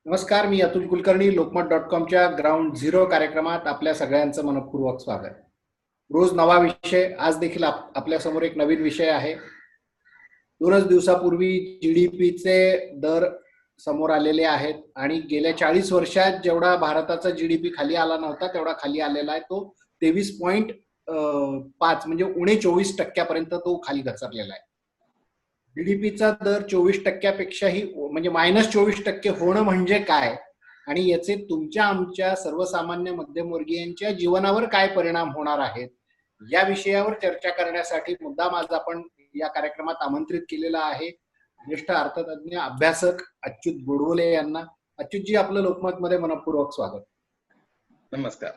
नमस्कार, मी Atul Kulkarni. लोकमत.com ground zero कार्यक्रमात आपल्या सगळ्यांचं मनपूर्वक स्वागत. रोज नवा विषय. आज देखील आपल्यासमोर एक नवीन विषय आहे. 2 दिवसापूर्वी जीडीपीचे दर समोर आलेले आहेत आणि गेल्या 40 वर्षात जेवढा भारताचा जीडीपी खाली आला नव्हता तेवढा खाली आलेला आहे. तो 23.5 म्हणजे उणे 24% तो खाली घसरलेला आहे. जीडीपीचा दर 24%पेक्षाही म्हणजे -24% होणं म्हणजे काय आणि याचे तुमच्या आमच्या सर्वसामान्य मध्यमवर्गीयांच्या जीवनावर काय परिणाम होणार आहेत या विषयावर चर्चा करण्यासाठी मुद्दाम आज आपण या कार्यक्रमात आमंत्रित केलेला आहे ज्येष्ठ अर्थतज्ञ अभ्यासक अच्युत गोडबोले यांना. अच्युतजी, आपलं लोकमत मध्ये मनपूर्वक स्वागत. नमस्कार.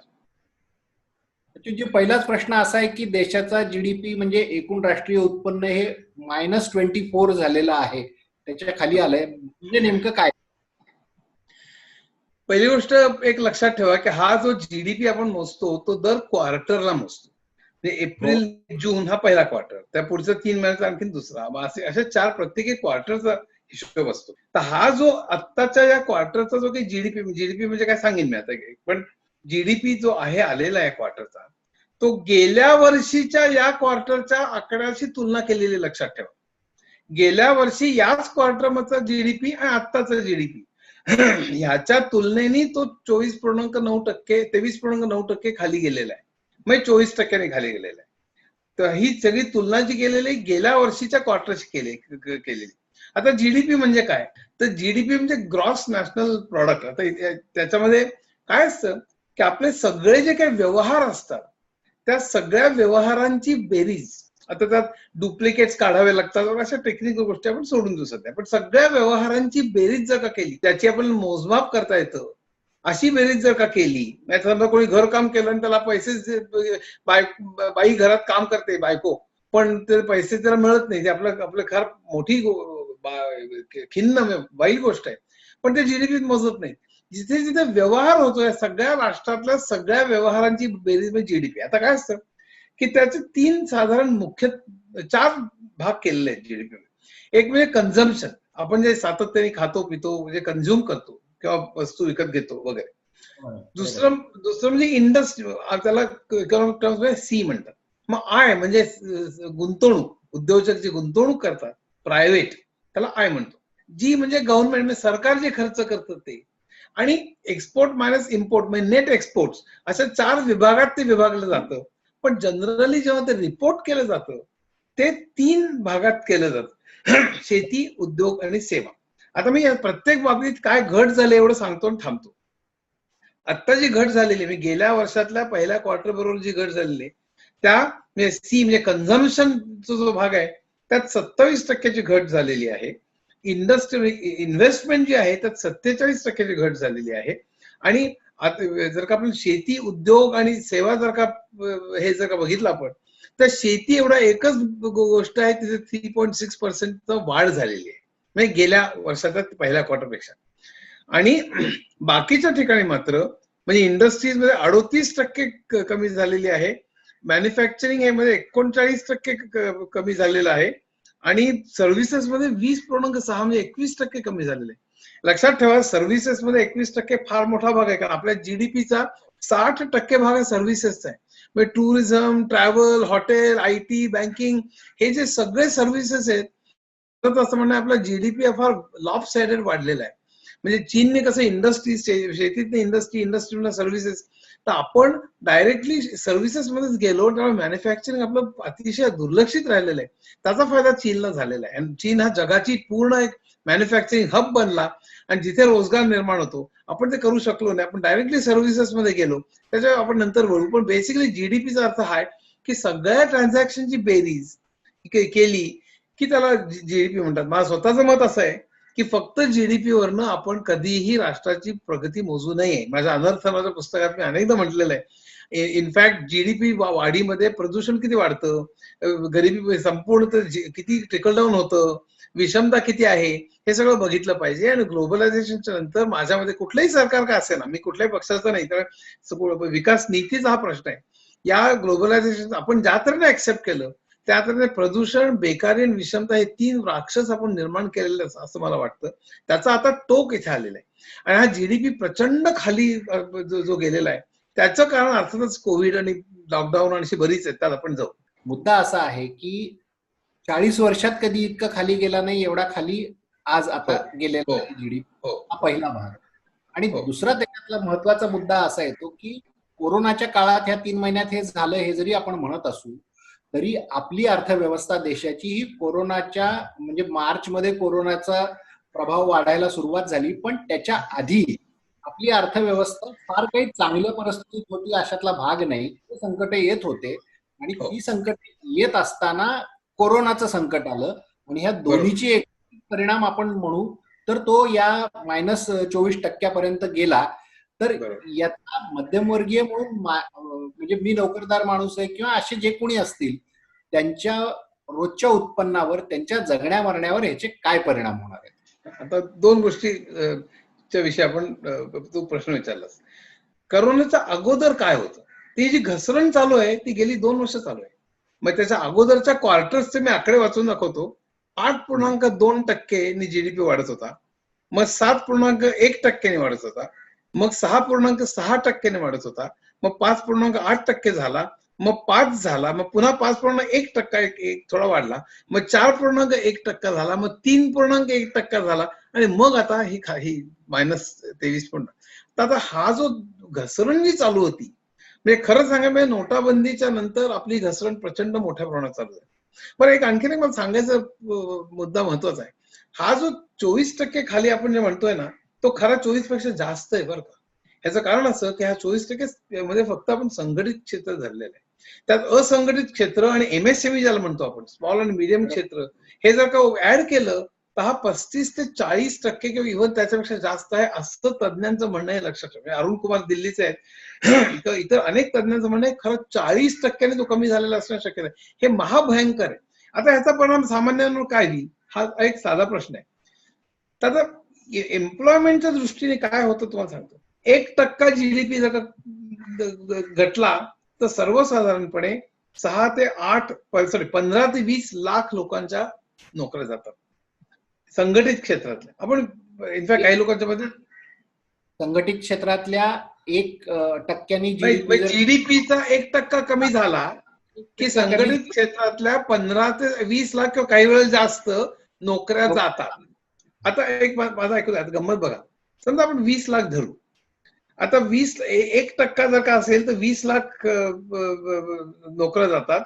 अच्युतजी, पहिलाच प्रश्न असा आहे की देशाचा जीडीपी म्हणजे एकूण राष्ट्रीय उत्पन्न हे -24 झालेलं आहे, त्याच्या खाली आलंय, म्हणजे नेमकं काय? पहिली गोष्ट एक लक्षात ठेवा की हा जो जीडीपी आपण मोजतो तो दर क्वार्टरला मोजतो. म्हणजे एप्रिल जून हा पहिला क्वार्टर, त्या पुढच्या 3 महिन्याचा आणखी दुसरा, असे 4 प्रत्येकी क्वार्टरचा हिशोब असतो. तर हा जो आत्ताच्या या क्वार्टरचा जो काही जीडीपी म्हणजे काय सांगेन मी आता, पण जीडीपी जो आहे आलेला आहे क्वार्टरचा, तो गेल्या वर्षीच्या या क्वार्टरच्या आकड्याशी तुलना केलेली लक्षात ठेवा. गेल्या वर्षी याच क्वार्टरमधचा जीडीपी आणि आत्ताचा जीडीपी ह्याच्या तुलनेने तो 24.9%, 23.9% खाली गेलेला आहे, म्हणजे 24% खाली गेलेला आहे. तर ही सगळी तुलना जी केलेली गेल्या वर्षीच्या क्वार्टरशी केलेली. आता जीडीपी म्हणजे काय, तर जीडीपी म्हणजे ग्रॉस नॅशनल प्रॉडक्ट. आता त्याच्यामध्ये काय असतं की आपले सगळे जे काही व्यवहार असतात त्या सगळ्या व्यवहारांची बेरीज, आता त्यात डुप्लिकेट्स काढावे लागतात, अशा टेक्निकल गोष्टी आपण सोडून देऊ सध्या, पण सगळ्या व्यवहारांची बेरीज जर का केली, त्याची आपण मोजमाप करता येतं अशी बेरीज जर का केली, नाही समजा कोणी घर काम केलं आणि त्याला पैसे, बाई घरात काम करते बायको, पण ते पैसे त्याला मिळत नाही, ते आपलं फार मोठी खिन्न वाईट गोष्ट आहे, पण ते जीडीपी मोजत नाही. जिथे जिथे व्यवहार होतोय सगळ्या राष्ट्रातल्या सगळ्या व्यवहारांची बेरीज म्हणजे जीडीपी. आता काय असतं की त्याचे 3 साधारण मुख्य 4 भाग केलेले आहेत जीडीपी. एक म्हणजे कन्झम्पशन, आपण जे सातत्याने खातो पितो, म्हणजे कन्झ्युम करतो किंवा वस्तू विकत घेतो वगैरे. दुसरं म्हणजे इंडस्ट्री, त्याला इकॉनॉमिक टर्म्स मध्ये सी म्हणतात. मग आय म्हणजे गुंतवणूक, उद्योजक जे गुंतवणूक करतात प्रायव्हेट, त्याला आय म्हणतो. जी म्हणजे गव्हर्नमेंट, म्हणजे सरकार जे खर्च करतं ते. आणि एक्सपोर्ट मायनस इम्पोर्ट म्हणजे नेट एक्सपोर्ट, अशा 4 विभागात ते विभागलं जातं. पण जनरली जेव्हा ते रिपोर्ट केलं जातं ते 3 भागात केलं जातं, शेती, उद्योग आणि सेवा. आता मी प्रत्येक बाबतीत काय घट झाली एवढं सांगतो आणि थांबतो. आता जी घट झालेली, मी गेल्या वर्षातल्या पहिल्या क्वार्टर बरोबर जी घट झालेली त्या म्हणजे सी म्हणजे कन्झम्पशनचा जो भाग आहे त्यात 27% घट झालेली आहे. इंडस्ट्री इन्व्हेस्टमेंट जी आहे त्यात 47% घट झालेली आहे. आणि आता जर का आपण शेती, उद्योग आणि सेवा जर का बघितलं आपण, तर शेती एवढा एकच गोष्ट आहे तिथे 3.6% वाढ झालेली आहे, म्हणजे गेल्या वर्षाच्या पहिल्या क्वार्टरपेक्षा. आणि बाकीच्या ठिकाणी मात्र म्हणजे इंडस्ट्रीज मध्ये 38% कमी झालेली आहे, मॅन्युफॅक्चरिंग मध्ये 39% कमी झालेलं आहे, आणि सर्व्हिसेस मध्ये 20.6 म्हणजे 21% कमी झालेले आहे. लक्षात ठेवा, सर्व्हिसेस मध्ये 21% फार मोठा भाग आहे, कारण आपल्या जीडीपीचा 60% भाग हा सर्व्हिसेसचा आहे. म्हणजे tourism, travel, hotel, IT, banking, हे जे सगळे सर्व्हिसेस आहेत, असं म्हणणं आपला जीडीपी फार लॉप साइडेड वाढलेला आहे. म्हणजे चीनने कसं इंडस्ट्री, शेतीतले इंडस्ट्रीला सर्व्हिसेस, तर आपण डायरेक्टली सर्व्हिसेस मध्येच गेलो, त्यामुळे मॅन्युफॅक्चरिंग आपलं अतिशय दुर्लक्षित राहिलेलं आहे. त्याचा फायदा चीनला झालेला आहे, आणि चीन हा जगाची पूर्ण एक मॅन्युफॅक्चरिंग हब बनला, आणि जिथे रोजगार निर्माण होतो आपण ते करू शकलो नाही, आपण डायरेक्टली सर्व्हिसेस मध्ये गेलो. त्याच्यावर आपण नंतर बोलू, पण बेसिकली जीडीपीचा अर्थ हा आहे की सगळ्या ट्रान्झॅक्शनची बेरीज केली की त्याला जीडीपी म्हणतात. माझं स्वतःचं मत असं आहे की फक्त जीडीपी वरनं आपण कधीही राष्ट्राची प्रगती मोजू नये. माझ्या अनर्थनाच्या पुस्तकात मी अनेकदा म्हटलेलं आहे, इनफॅक्ट जीडीपी वाढीमध्ये प्रदूषण किती वाढतं, गरिबी संपूर्ण किती ट्रिकल डाऊन होतं, विषमता किती आहे, हे सगळं बघितलं पाहिजे. आणि ग्लोबलायझेशनच्या नंतर माझ्यामध्ये कुठलंही सरकार का असे ना, मी कुठल्याही पक्षाचं नाही, तर विकास नीतीचा हा प्रश्न आहे. या ग्लोबलायझेशन आपण ज्या तऱ्हेने ऍक्सेप्ट केलं त्यात प्रदूषण, बेकारी आणि विषमता हे 3 राक्षस आपण निर्माण केलेले असं मला वाटतं. त्याचा आता टोक इथे आलेला आहे. आणि हा जीडीपी प्रचंड खाली जो गेलेला आहे, त्याचं कारण अर्थातच कोविड आणि लॉकडाऊन आणि अशी बरीच आहेत, त्यात आपण जाऊ. मुद्दा असा आहे की 40 वर्षात कधी इतका खाली गेला नाही एवढा खाली आज आता गेलेला आहे जीडीपी. हा पहिला भाग. आणि दुसरा त्याच्यातला महत्वाचा मुद्दा असा येतो की कोरोनाच्या काळात ह्या 3 महिन्यात हे झालं हे जरी आपण म्हणत असू तरी आपली अर्थव्यवस्था देशाची ही कोरोनाच्या म्हणजे मार्च मध्ये कोरोनाचा प्रभाव वाढायला सुरुवात झाली, पण त्याच्या आधी आपली अर्थव्यवस्था फार काही चांगल्या परिस्थितीत होती अशातला भाग नाही. ते संकट येत होते आणि ती संकट येत असताना कोरोनाचं संकट आलं आणि ह्या दोन्हीची एक परिणाम आपण म्हणू तर तो या -24% गेला. तर याचा मध्यमवर्गीय म्हणून म्हणजे मी नोकरदार माणूस आहे किंवा असे जे कोणी असतील त्यांच्या रोजच्या उत्पन्नावर, त्यांच्या जगण्या मरण्यावर याचे काय परिणाम होणार आहेत? आता 2 गोष्टीच्या विषयी आपण तू प्रश्न विचारलास. करोनाच्या अगोदर काय होतं, ती जी घसरण चालू आहे ती गेली 2 वर्ष चालू आहे. मग त्याच्या अगोदरच्या क्वार्टर्सचे मी आकडे वाचून दाखवतो. 8.2% जीडीपी वाढत होता, मग 7.1% वाढत होता, मग 6.6% वाढत होता, मग 5.8% झाला, मग 5 झाला, मग पुन्हा 5.1% थोडा वाढला, मग 4.1% झाला, मग 3.1% झाला आणि मग आता ही -23. आता हा जो घसरण जी चालू होती, म्हणजे खरं सांगायला नोटाबंदीच्या नंतर आपली घसरण प्रचंड मोठ्या प्रमाणात चालू आहे. बरं, एक आणखीन एक मला सांगायचा मुद्दा महत्वाचा आहे. हा जो 24% खाली आपण जे म्हणतोय ना, तो खरा 24 पेक्षा जास्त आहे बरं का. ह्याचं कारण असं की हा 24% मध्ये फक्त आपण संघटित क्षेत्र धरलेलं आहे. त्यात असंघटित क्षेत्र आणि एमएसएमई ज्याला म्हणतो आपण, स्मॉल आणि मीडियम क्षेत्र, हे जर का ऍड केलं तर हा 35 ते 40% किंवा इव्हन त्याच्यापेक्षा जास्त आहे असं तज्ञांचं म्हणणं आहे. लक्षात ठेवा. अरुण कुमार दिल्लीचे आहेत, इतर अनेक तज्ञांचं म्हणणं आहे खरं 40% तो कमी झालेला असणं शक्य आहे. हे महाभयंकर आहे. आता ह्याचा परिणाम सामान्यांवर काय होईल हा एक साधा प्रश्न आहे. तर एम्प्लॉयमेंटच्या दृष्टीने काय होतं तुम्हाला सांगतो. 1% जीडीपी जर का घटला तर सर्वसाधारणपणे 15 ते 20 लाख लोकांच्या नोकऱ्या जातात संघटित क्षेत्रातल्या. आपण इनफॅक्ट काही लोकांच्या मध्ये संघटित क्षेत्रातल्या 1% जीडीपीचा 1% कमी झाला की संघटित क्षेत्रातल्या 15 ते 20 लाख किंवा काही वेळेला जास्त नोकऱ्या जातात. आता एक माझा ऐकू द्या, गंमत बघा. समजा आपण 20 लाख धरू. आता 1% जर का असेल तर 20 लाख नोकऱ्या जातात,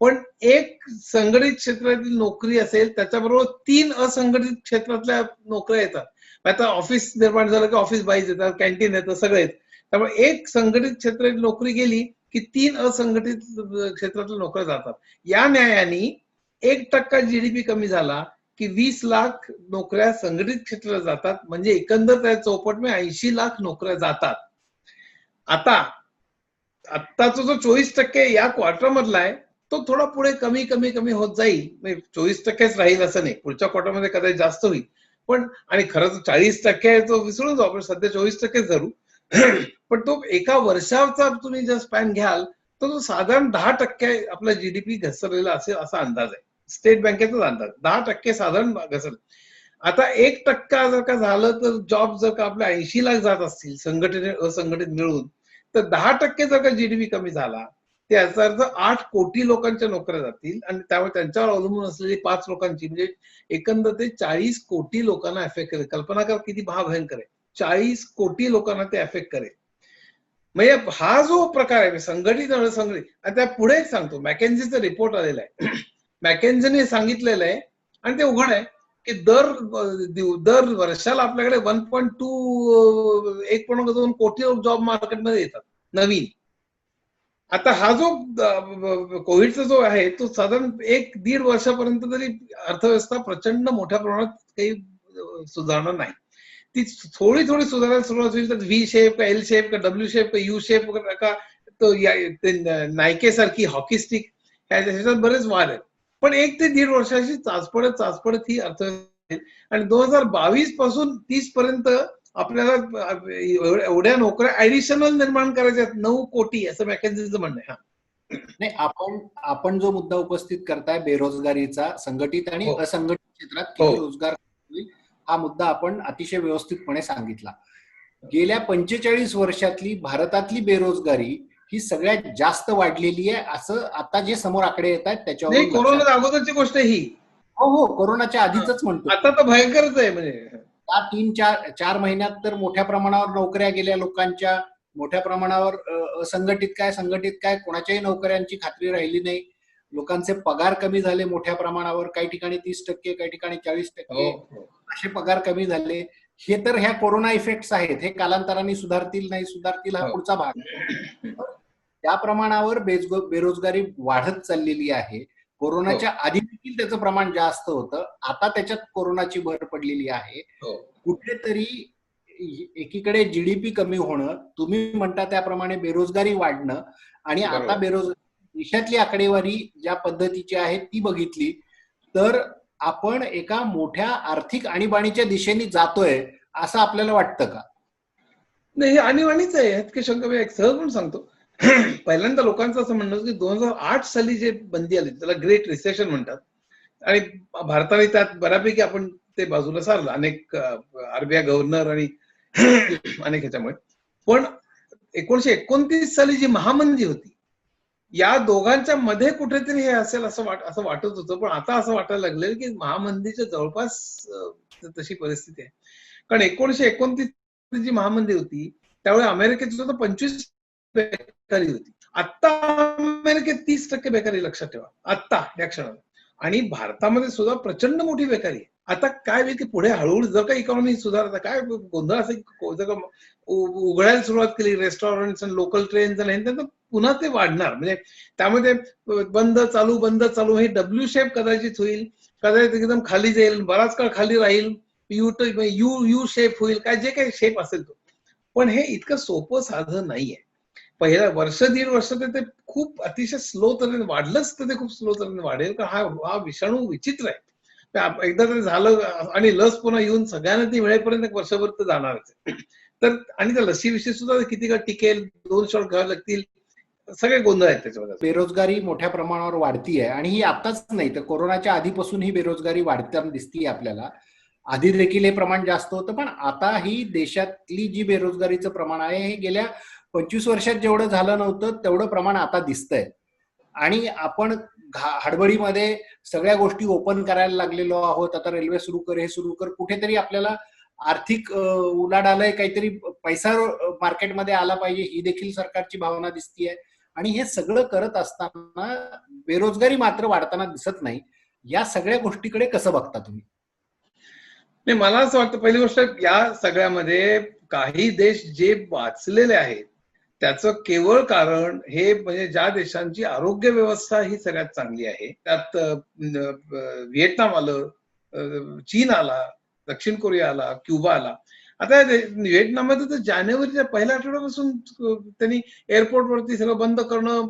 पण एक संघटित क्षेत्रातील नोकरी असेल त्याच्याबरोबर 3 असंघटित क्षेत्रातल्या नोकऱ्या येतात. आता ऑफिस निर्माण झालं की ऑफिस बाईज येतात, कॅन्टीन येतं, सगळं येतं. त्यामुळे एक संघटित क्षेत्रातील नोकरी गेली की 3 असंघटित क्षेत्रातल्या नोकऱ्या जातात. या न्यायाने 1% जीडीपी कमी झाला की 20 लाख नोकऱ्या संघटित क्षेत्रात जातात, म्हणजे एकंदर त्या चौपट में 80 लाख नोकऱ्या जातात. आत्ताचा जो 24% या क्वार्टर मधला आहे तो थोडा पुढे कमी कमी कमी होत जाईल. 24%च राहील असं नाही, पुढच्या क्वार्टरमध्ये कदाचित जास्त होईल. पण आणि खरं 40% आहे तो विसरून जाऊ, आपण सध्या 24% धरू. पण तो एका वर्षाचा तुम्ही जर स्पॅन घ्याल तर तो साधारण 10% आपला जीडीपी घसरलेला असेल असा अंदाज आहे. स्टेट बँकेचाच अंदाज 10% साधारण घसरलं. आता 1% जर का झालं तर जॉब जर का आपल्या 80 लाख जात असतील संघटित असंघटित मिळून, तर 10% जर का जीडीपी कमी झाला त्याचा अर्थ 8 कोटी लोकांच्या नोकऱ्या जातील आणि त्यामुळे त्यांच्यावर अवलंबून असलेली 5 लोकांची म्हणजे एकंदर ते 40 कोटी लोकांना अफेक्ट करेल. कल्पना कर किती महाभयंकर आहे. 40 कोटी लोकांना ते अफेक्ट करेल. म्हणजे हा जो प्रकार आहे संघटित आणि असंघटित, त्या पुढे सांगतो मॅकेन्झीचा रिपोर्ट आलेला आहे. मॅकेन्झीने सांगितलेलं आहे आणि ते उघड आहे की दर वर्षाला आपल्याकडे 1.2 कोटी जॉब मार्केटमध्ये येतात नवीन. आता हा जो कोविडचा जो आहे तो साधारण 1-1.5 वर्षापर्यंत तरी अर्थव्यवस्था प्रचंड मोठ्या प्रमाणात काही सुधारणार नाही. ती थोडी थोडी सुधारायला सुरुवात होईल तर व्ही शेप का एल शेप का डब्ल्यू शेप का यू शेप का तो नायके सारखी हॉकी स्टिक ह्याच्यात बरेच वार आहेत. पण 1 ते 1.5 वर्षाची चाचपडत ही अर्थव्यवस्था आणि 2022 पासून 30 पर्यंत आपल्याला एवढ्या नोकऱ्या ऍडिशनल निर्माण करायच्या 9 कोटी असं मॅकेन्झीचं म्हणणं आहे. नाही, आपण जो मुद्दा उपस्थित करताय बेरोजगारीचा, संघटित आणि हो असंघटित क्षेत्रात हो किती रोजगार होईल, हा मुद्दा आपण अतिशय व्यवस्थितपणे सांगितला. गेल्या 45 वर्षातली भारतातली बेरोजगारी ही सगळ्यात जास्त वाढलेली आहे, असं आता जे समोर आकडे येत आहेत नाही, त्याच्यावरून लक्षात. कोरोनाच्या अगोदरची गोष्ट आहे ही. हो हो, कोरोनाच्या हा. आधीच म्हणतो. आता तर भयंकरच आहे म्हणजे. या 3-4 महिन्यात तर मोठ्या प्रमाणावर नोकऱ्या गेल्या लोकांच्या, मोठ्या प्रमाणावर असंघटित काय संघटित काय कोणाच्याही नोकऱ्यांची खात्री राहिली नाही. लोकांचे पगार कमी झाले मोठ्या प्रमाणावर, काही ठिकाणी 30%, काही ठिकाणी हो 40%, हो असे पगार कमी झाले. हे तर ह्या कोरोना इफेक्ट्स आहेत, हे कालांतराने सुधारतील नाही सुधारतील हा हो. पुढचा भाग. त्या प्रमाणावर बेरोजगारी वाढत चाललेली आहे. कोरोनाच्या आधी देखील त्याचं प्रमाण जास्त होतं, आता त्याच्यात कोरोनाची भर पडलेली आहे. हो. कुठेतरी एकीकडे जीडीपी कमी होणं, तुम्ही म्हणता त्याप्रमाणे बेरोजगारी वाढणं, आणि आता देशातली आकडेवारी ज्या पद्धतीची आहे ती बघितली तर आपण एका मोठ्या आर्थिक आणीबाणीच्या दिशेने जातोय असं आपल्याला वाटतं का? नाही, हे आणीबाणीच आहे, यात काही शंका. मी एक सहज पण सांगतो. पहिल्यांदा लोकांचं असं म्हणणं होतं की 2008 साली जे बंदी आली त्याला ग्रेट रिसेशन म्हणतात, आणि भारताने त्यात बऱ्यापैकी आपण ते बाजूला सारलं, अनेक आरबीआय गव्हर्नर आणि अनेक ह्याच्यामुळे. पण 1929 साली जी महामंदी होती, या दोघांच्या मध्ये कुठेतरी हे असेल असं वाटत होतं. पण आता असं वाटायला लागलं की महामंदीच्या जवळपास तशी परिस्थिती आहे. कारण 1929 जी महामंदी होती त्यावेळी अमेरिकेत सुद्धा 25 बेकारी होती. आता अमेरिकेत 30% बेकारी, लक्षात ठेवा, आता या क्षणाला. आणि भारतामध्ये सुद्धा प्रचंड मोठी बेकारी आहे. आता काय होईल की पुढे हळूहळू जर का इकॉनॉमी सुधारता, काय गोंधळ असेल, जर का उघडायला सुरुवात केली रेस्टॉरंट आणि लोकल ट्रेन्स आणि तर पुन्हा ते वाढणार. म्हणजे त्यामध्ये बंद चालू हे डब्ल्यू शेप कदाचित होईल, कदाचित एकदम खाली जाईल, बराच काळ खाली राहील, यू शेप होईल, काय जे काही शेप असेल तो. पण हे इतकं सोपं साधं नाहीये. पहिल्या वर्ष 1.5 वर्ष ते खूप अतिशय स्लो तऱ्हेने वाढलंच, तर ते खूप स्लो तऱ्हेने वाढेल. कारण हा विषाणू विचित्र आहे. एकदा तरी झालं आणि लस पुन्हा येऊन सगळ्यांना ती मिळेपर्यंत एक वर्षभर तर जाणारच आहे. तर आणि त्या लसीविषयी सुद्धा किती काळ टिकेल, 2 शॉट घ्यावे लागतील, सगळे गोंधळ आहेत त्याच्यामध्ये. बेरोजगारी मोठ्या प्रमाणावर वाढतीये, आणि ही आताच नाही तर कोरोनाच्या आधीपासून ही बेरोजगारी वाढताना दिसतीये आपल्याला. आधी देखील हे प्रमाण जास्त होतं, पण आता ही देशातली जी बेरोजगारीचं प्रमाण आहे हे गेल्या 25 वर्षात जेवढं झालं नव्हतं तेवढं प्रमाण आता दिसतंय. आणि आपण हडबडीमध्ये सगळ्या गोष्टी ओपन करायला लागलेलो आहोत. आता रेल्वे सुरू कर, हे सुरू कर, कुठेतरी आपल्याला आर्थिक उलाढाल, काहीतरी पैसा मार्केटमध्ये आला पाहिजे, ही देखील सरकारची भावना दिसतीये. आणि हे सगळं करत असताना बेरोजगारी मात्र वाढताना दिसत नाही. या सगळ्या गोष्टीकडे कसं बघता तुम्ही? नाही, मला असं वाटतं पहिली गोष्ट, या सगळ्यामध्ये काही देश जे वाचलेले आहेत त्याचं केवळ कारण हे म्हणजे ज्या देशांची आरोग्य व्यवस्था ही सगळ्यात चांगली आहे. त्यात व्हिएतनाम आलं, चीन आला, दक्षिण कोरिया आला, क्युबा आला. आता व्हिएतनाममध्ये तर जानेवारीच्या पहिल्या आठवड्यापासून त्यांनी एअरपोर्टवरती सगळं बंद करणं,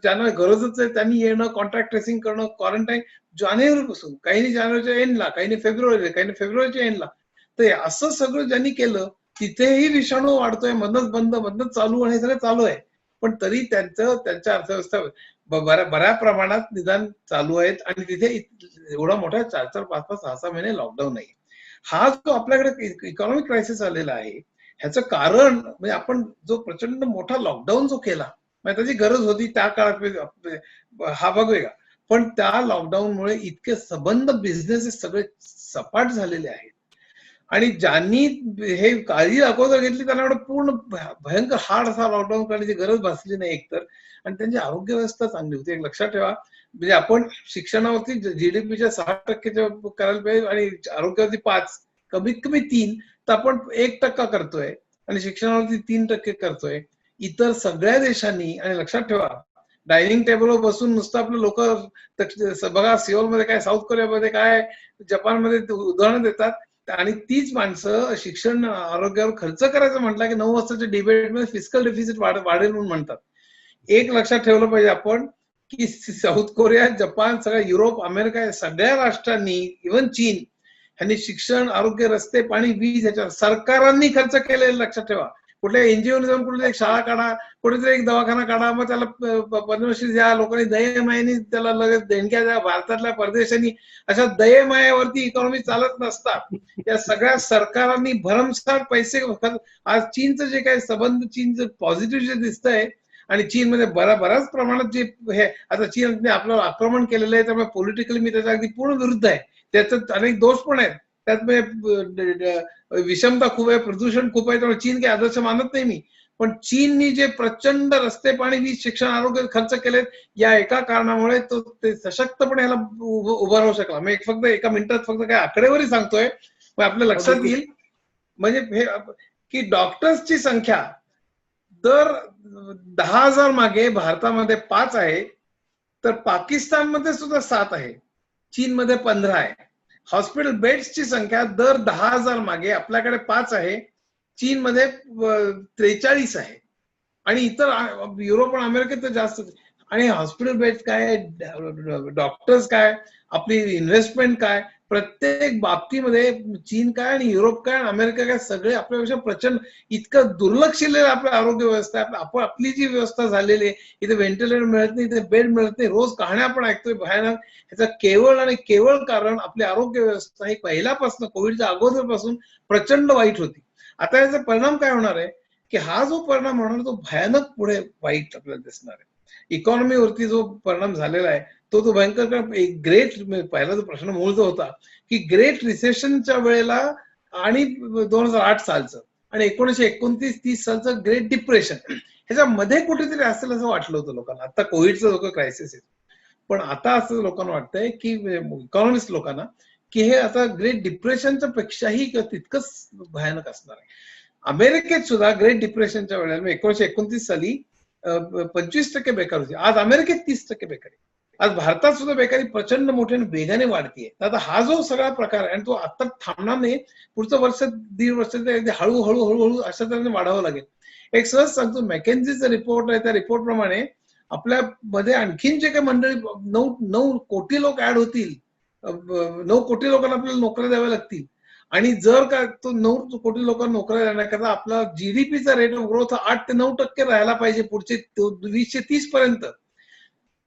ज्यांना गरजच आहे त्यांनी येणं, कॉन्टॅक्ट ट्रेसिंग करणं, क्वारंटाईन जानेवारीपासून, काही जानेवारीच्या एंडला, काही फेब्रुवारीच्या एंडला. तर असं सगळं ज्यांनी केलं तिथेही विषाणू वाढतोय, मधनच बंद मधनच चालू, आणि हे सगळं चालू आहे. पण तरी त्यांच्या अर्थव्यवस्था बऱ्या प्रमाणात निदान चालू आहेत, आणि तिथे एवढा मोठा 4-4, 5-5, 6-6 महिने लॉकडाऊन नाही. हा जो आपल्याकडे इकॉनॉमिक क्रायसिस आलेला आहे ह्याचं कारण म्हणजे आपण जो प्रचंड मोठा लॉकडाऊन जो केला, त्याची गरज होती त्या काळात, हा भाग वेगळा. पण त्या लॉकडाऊनमुळे इतके संबंध बिझनेसेस सगळे सपाट झालेले आहेत, आणि ज्यांनी हे काळजी अगोदर घेतली त्यांना एवढं पूर्ण भयंकर हार्ड असा लॉकडाऊन करण्याची गरज भासली नाही एकतर, आणि त्यांची आरोग्य व्यवस्था चांगली होती. एक लक्षात ठेवा, म्हणजे आपण शिक्षणावरती जीडीपीच्या 6% करायला पाहिजे, आणि आरोग्यावरती 5, कमीत कमी 3, तर आपण 1% करतोय, आणि शिक्षणावरती 3% करतोय. इतर सगळ्या देशांनी, आणि लक्षात ठेवा, डायनिंग टेबलवर बसून नुसतं आपलं लोक बघा, सिओलमध्ये काय, साऊथ कोरियामध्ये काय, जपानमध्ये उदाहरणं देतात, आणि तीच माणसं शिक्षण आरोग्यावर खर्च करायचं म्हटलं की 9 वाजताच्या डिबेटमध्ये फिस्कल डेफिसिट वाढेल म्हणून म्हणतात. एक लक्षात ठेवलं पाहिजे आपण की साऊथ कोरिया, जपान, सगळ्या युरोप, अमेरिका या सगळ्या राष्ट्रांनी, इव्हन चीन, ह्यांनी शिक्षण, आरोग्य, रस्ते, पाणी, वीज ह्याच्यावर सरकारांनी खर्च केलेला लक्षात ठेवा. कुठल्या एनजीओने जाऊन कुठली एक शाळा काढा, कुठेतरी एक दवाखाना काढा, मग त्याला पद्मश्री द्या, लोकांनी दयेमायेने त्याला लगेच देणग्या द्या, भारतातल्या परदेशांनी. अशा दयेमायावरती इकॉनॉमी चालत नसतात. या सगळ्या सरकारांनी भरमसाठ पैसे, आज चीनचं जे काही संबंध, चीनचं पॉझिटिव्ह जे दिसतंय, आणि चीनमध्ये बऱ्याच प्रमाणात जे हे आता चीनने आपल्याला आक्रमण केलेलं आहे, त्यामुळे पॉलिटिकली मी त्याच्या अगदी पूर्ण विरुद्ध आहे. त्याच्यात अनेक दोष पण आहेत, त्यात विषमता खूप आहे, प्रदूषण खूप आहे, त्यामुळे चीन काही आदर्श मानत नाही मी. पण चीननी जे प्रचंड रस्ते, पाणी, वीज, शिक्षण, आरोग्य खर्च केलेत, या एका कारणामुळे तो ते सशक्तपणे ह्याला उभा राहू शकला. मी फक्त एका मिनिटात फक्त काय आकडेवारी सांगतोय, मग आपल्या लक्षात येईल. म्हणजे हे की डॉक्टर्सची संख्या दर 10,000 मागे भारतामध्ये 5 आहे, तर पाकिस्तानमध्ये सुद्धा 7 आहे, चीनमध्ये 15 आहे. हॉस्पिटल बेड्सची संख्या दर 10,000 मागे आपल्याकडे 5 आहे, चीनमध्ये 43 आहे, आणि इतर युरोप आणि अमेरिकेत तर जास्त. आणि हॉस्पिटल बेड्स काय, डॉक्टर्स काय, आपली इन्व्हेस्टमेंट काय, प्रत्येक बाबतीमध्ये चीन काय आणि युरोप काय आणि अमेरिका काय, सगळे आपल्यापेक्षा प्रचंड इतकं दुर्लक्षिलेलं आपलं आरोग्य व्यवस्था आहे. आपली जी व्यवस्था झालेली आहे, इथे व्हेंटिलेटर मिळत नाही, इथे बेड मिळत नाही, रोज कहाण्या आपण ऐकतोय भयानक. ह्याचं केवळ आणि केवळ कारण आपली आरोग्य व्यवस्था ही पहिल्यापासून, कोविडच्या अगोदरपासून प्रचंड वाईट होती. आता याचा परिणाम काय होणार आहे, की हा जो परिणाम होणार तो भयानक पुढे वाईट आपल्याला दिसणार आहे. इकॉनॉमीवरती जो परिणाम झालेला आहे तो भयंकर. एक ग्रेट, पहिला जो प्रश्न मूळ जो होता की ग्रेट रिसेशनच्या वेळेला आणि 2008 सालचं आणि 1929-30 सालचं ग्रेट डिप्रेशन, ह्याच्यामध्ये कुठेतरी असेल असं वाटलं होतं लोकांना. आता कोविडचं जो क्रायसिस आहे, पण आता असं लोकांना वाटतंय की इकॉनॉमिस्ट लोकांना की हे आता ग्रेट डिप्रेशनच्या पेक्षाही तितकंच भयानक असणार आहे. अमेरिकेत सुद्धा ग्रेट डिप्रेशनच्या वेळेला 1929 साली 25% बेकार होती, आज अमेरिकेत 30% बेकारी. आज भारतात सुद्धा बेकारी प्रचंड मोठ्याने वेगाने वाढतीये. आता हा जो सगळा प्रकार आहे आणि तो आता थांबणार नाही, पुढचं वर्ष 1.5 वर्ष हळूहळू अशा तऱ्हेने वाढावं लागेल. एक सहज सांगतो, मॅकेन्झीचा रिपोर्ट आहे, त्या रिपोर्ट प्रमाणे आपल्या मध्ये आणखीन जे काही मंडळी 9 कोटी लोक ऍड होतील, 9 कोटी लोकांना आपल्याला नोकऱ्या द्याव्या लागतील. आणि जर का तो 9 कोटी लोकांना नोकऱ्या देण्याकरता आपला जीडीपीचा रेट ऑफ ग्रोथ 8 ते 9% राहायला पाहिजे पुढचे 2030 पर्यंत.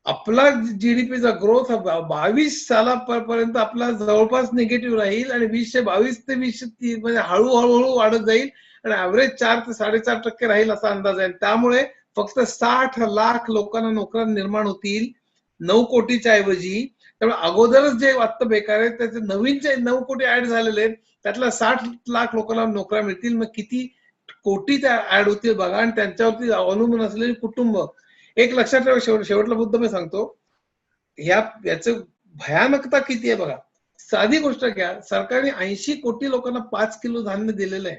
आपला जीडीपीचा ग्रोथ 22 सालापर्यंत आपला जवळपास निगेटिव्ह राहील आणि 2022 ते 2030 म्हणजे हळूहळू वाढत जाईल आणि ऍव्हरेज 4 ते 4.5% राहील असा अंदाज आहे. त्यामुळे फक्त 60 लाख लोकांना नोकऱ्या निर्माण होतील 9 कोटीच्या ऐवजी. त्यामुळे अगोदरच जे वाटत बेकार आहे त्याचे नवीन जे 9 कोटी ऍड झालेले आहेत त्यातल्या 60 लाख लोकांना नोकऱ्या मिळतील. मग किती कोटी त्या ऍड होतील बघा, आणि त्यांच्यावरती अवलंबून असलेली कुटुंब. एक लक्षात ठेवा, शेवटला मुद्दा मी सांगतो, याचं भयानकता किती आहे बघा. साधी गोष्ट घ्या, सरकारने 80 कोटी लोकांना 5 किलो धान्य दिलेलं आहे.